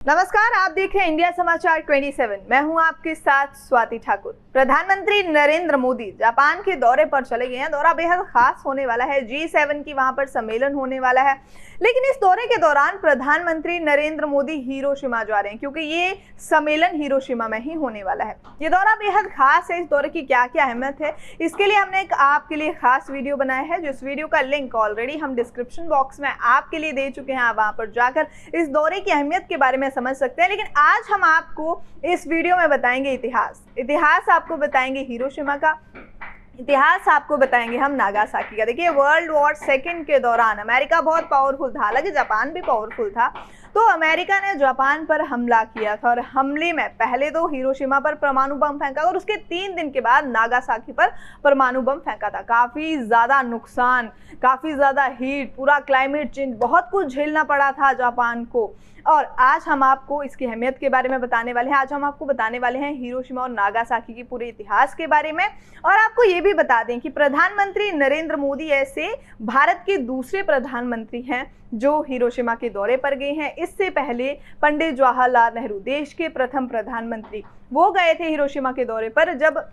नमस्कार, आप देख रहे हैं इंडिया समाचार 27। मैं हूं आपके साथ स्वाति ठाकुर। प्रधानमंत्री नरेंद्र मोदी जापान के दौरे पर चले गए हैं। दौरा बेहद खास होने वाला है। G7 की वहां पर सम्मेलन होने वाला है, लेकिन इस दौरे के दौरान प्रधानमंत्री नरेंद्र मोदी हिरोशिमा जा रहे हैं, क्योंकि ये सम्मेलन हिरोशिमा में ही होने वाला है। ये दौरा बेहद खास है। इस दौरे की क्या क्या अहमियत है, इसके लिए हमने एक आपके लिए खास वीडियो बनाया है, जिस वीडियो का लिंक ऑलरेडी हम डिस्क्रिप्शन बॉक्स में आपके लिए दे चुके हैं। आप वहां पर जाकर इस दौरे की अहमियत के बारे में समझ सकते हैं। लेकिन आज हम आपको इस वीडियो में बताएंगे इतिहास आपको बताएंगे हिरोशिमा का, इतिहास आपको बताएंगे हम नागासाकी का। देखिए, वर्ल्ड वॉर सेकंड के दौरान अमेरिका बहुत पावरफुल था, हालांकि जापान भी पावरफुल था। तो अमेरिका ने जापान पर हमला किया था और हमले में पहले तो हिरोशिमा पर परमाणु बम फेंका और उसके 3 दिन के बाद नागासाकी पर परमाणु बम फेंका था। काफी ज्यादा नुकसान, काफी ज्यादा हीट, पूरा क्लाइमेट चेंज, बहुत कुछ झेलना पड़ा था जापान को। और आज हम आपको इसकी अहमियत के बारे में बताने वाले हैं। आज हम आपको बताने वाले हैं हिरोशिमा और नागासाकी की पूरे इतिहास के बारे में। और आपको ये भी बता दें कि प्रधानमंत्री नरेंद्र मोदी ऐसे भारत के दूसरे प्रधानमंत्री हैं जो हिरोशिमा के दौरे पर गए हैं। इससे पहले पंडित जवाहरलाल नेहरू, देश के प्रथम प्रधानमंत्री, वो गए थे हिरोशिमा के दौरे पर। जब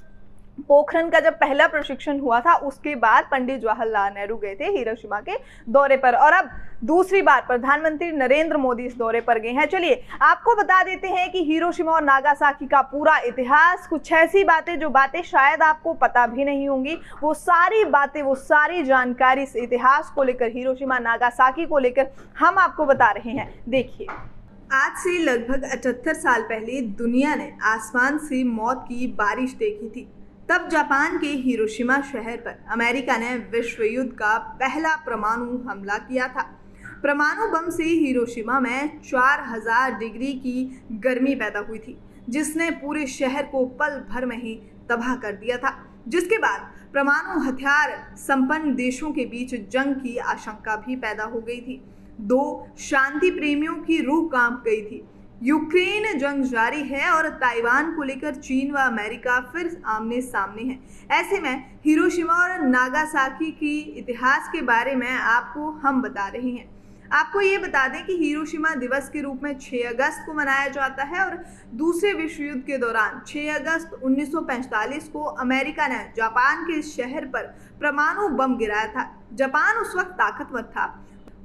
पोखरण का पहला प्रशिक्षण हुआ था, उसके बाद पंडित जवाहरलाल नेहरू गए थे हिरोशिमा के दौरे पर। और अब दूसरी बार प्रधानमंत्री नरेंद्र मोदी इस दौरे पर गए हैं। चलिए आपको बता देते हैं कि हिरोशिमा और नागासाकी का पूरा इतिहास, कुछ ऐसी बातें जो बातें शायद आपको पता भी नहीं होंगी, वो सारी बातें, वो सारी जानकारी इस इतिहास को लेकर, हिरोशिमा नागासाकी को लेकर हम आपको बता रहे हैं। देखिए, आज से लगभग 78 साल पहले दुनिया ने आसमान से मौत की बारिश देखी थी। तब जापान के हिरोशिमा शहर पर अमेरिका ने विश्व युद्ध का पहला परमाणु हमला किया था। परमाणु बम से हिरोशिमा में 4000 डिग्री की गर्मी पैदा हुई थी, जिसने पूरे शहर को पल भर में ही तबाह कर दिया था। जिसके बाद परमाणु हथियार संपन्न देशों के बीच जंग की आशंका भी पैदा हो गई थी। 2 शांति प्रेमियों की रूह कांप गई थी। यूक्रेन जंग जारी है और ताइवान को लेकर चीन व अमेरिका फिर आमने सामने हैं। ऐसे में हिरोशिमा और नागासाकी की इतिहास के बारे में आपको हम बता रहे हैं। आपको ये बता दें कि हिरोशिमा दिवस के रूप में 6 अगस्त को मनाया जाता है और दूसरे विश्व युद्ध के दौरान 6 अगस्त 1945 को अमेरिका ने जापान के शहर पर परमाणु बम गिराया था। जापान उस वक्त ताकतवर था।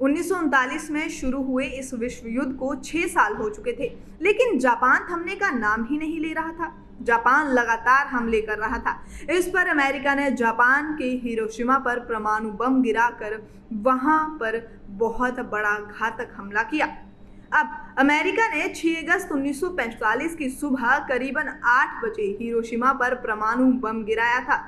1939 में शुरू हुए इस विश्व युद्ध को 6 साल हो चुके थे, लेकिन जापान थमने का नाम ही नहीं ले रहा था। जापान लगातार हमले कर रहा था। इस पर अमेरिका ने जापान के हिरोशिमा पर परमाणु बम गिराकर वहां पर बहुत बड़ा घातक हमला किया। अब अमेरिका ने 6 अगस्त 1945 की सुबह करीबन 8 बजे हिरोशिमा पर परमाणु बम गिराया था।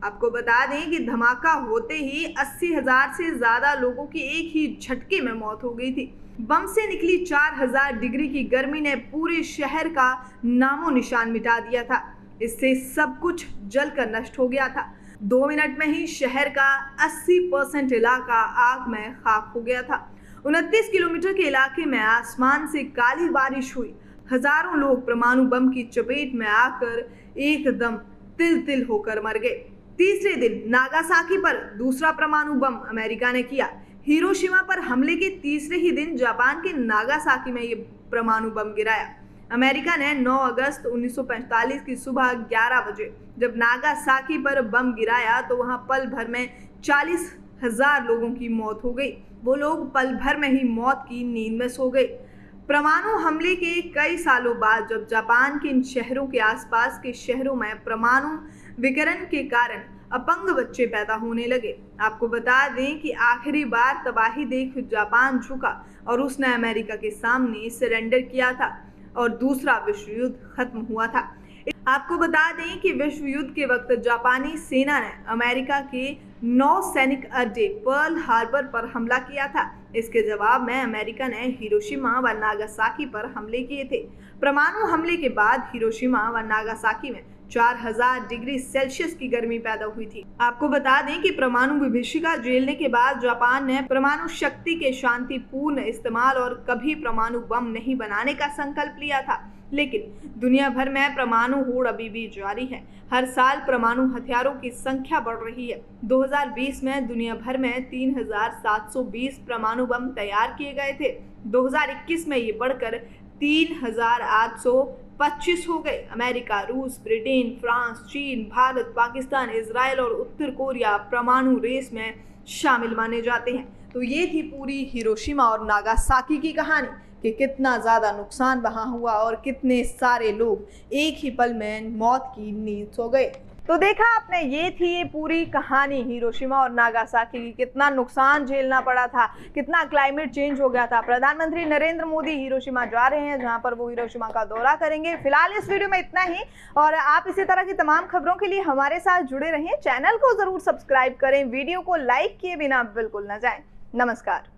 आपको बता दें कि धमाका होते ही 80,000 से ज्यादा लोगों की एक ही झटके में मौत हो गई थी। बम से निकली 4000 डिग्री की गर्मी ने पूरे शहर का नामो निशान मिटा दिया था। इससे सब कुछ जलकर नष्ट हो गया था। 2 मिनट में ही शहर का 80% इलाका आग में खाक हो गया था। 29 किलोमीटर के इलाके में आसमान से काली बारिश हुई। हजारों लोग परमाणु बम की चपेट में आकर एकदम तिल तिल होकर मर गए। तीसरे दिन नागासाकी पर दूसरा परमाणु बम अमेरिका ने किया। हिरोशिमा पर हमले के तीसरे ही दिन जापान के नागासाकी में ये परमाणु बम गिराया। अमेरिका ने 9 अगस्त 1945 की सुबह 11 बजे जब नागासाकी पर बम गिराया तो वहां पल भर में 40,000 लोगों की मौत हो गई। वो लोग पल भर में ही मौत की नींद में सो गए। परमाणु हमले के कई सालों बाद जब जापान के इन शहरों के आसपास के शहरों में परमाणु विकिरण के कारण अपंग बच्चे पैदा होने लगे। आपको बता दें कि आखिरी बार तबाही देख जापान झुका और उसने अमेरिका के सामने सरेंडर किया था और दूसरा विश्व युद्ध खत्म हुआ था। आपको बता दें कि विश्व युद्ध के वक्त जापानी सेना ने अमेरिका के 9 सैनिक अड्डे पर्ल हार्बर पर हमला किया था। इसके जवाब में अमेरिका ने हिरोशिमा व नागासाकी पर हमले किए थे। परमाणु हमले के बाद हिरोशिमा व नागासाकी में 4000 डिग्री सेल्सियस की गर्मी पैदा हुई थी। आपको बता दें कि परमाणु विभीषिका झेलने के बाद जापान ने परमाणु शक्ति के शांतिपूर्ण इस्तेमाल और कभी परमाणु बम नहीं बनाने का संकल्प लिया था। लेकिन दुनिया भर में परमाणु होड़ अभी भी जारी है। हर साल परमाणु हथियारों की संख्या बढ़ रही है। 2020 में दुनिया भर में 3720 परमाणु बम तैयार किए गए थे। 2021 में ये बढ़कर 3,825 हो गए। अमेरिका, रूस, ब्रिटेन, फ्रांस, चीन, भारत, पाकिस्तान, इजराइल और उत्तर कोरिया परमाणु रेस में शामिल माने जाते हैं। तो ये थी पूरी हिरोशिमा और नागासाकी की कहानी कि कितना ज़्यादा नुकसान वहाँ हुआ और कितने सारे लोग एक ही पल में मौत की नींद सो गए। तो देखा आपने, ये थी ये पूरी कहानी हिरोशिमा और नागासाकी की। कितना नुकसान झेलना पड़ा था, कितना क्लाइमेट चेंज हो गया था। प्रधानमंत्री नरेंद्र मोदी हिरोशिमा जा रहे हैं, जहां पर वो हिरोशिमा का दौरा करेंगे। फिलहाल इस वीडियो में इतना ही, और आप इसी तरह की तमाम खबरों के लिए हमारे साथ जुड़े रहें। चैनल को जरूर सब्सक्राइब करें, वीडियो को लाइक किए बिना बिल्कुल न जाएं। नमस्कार।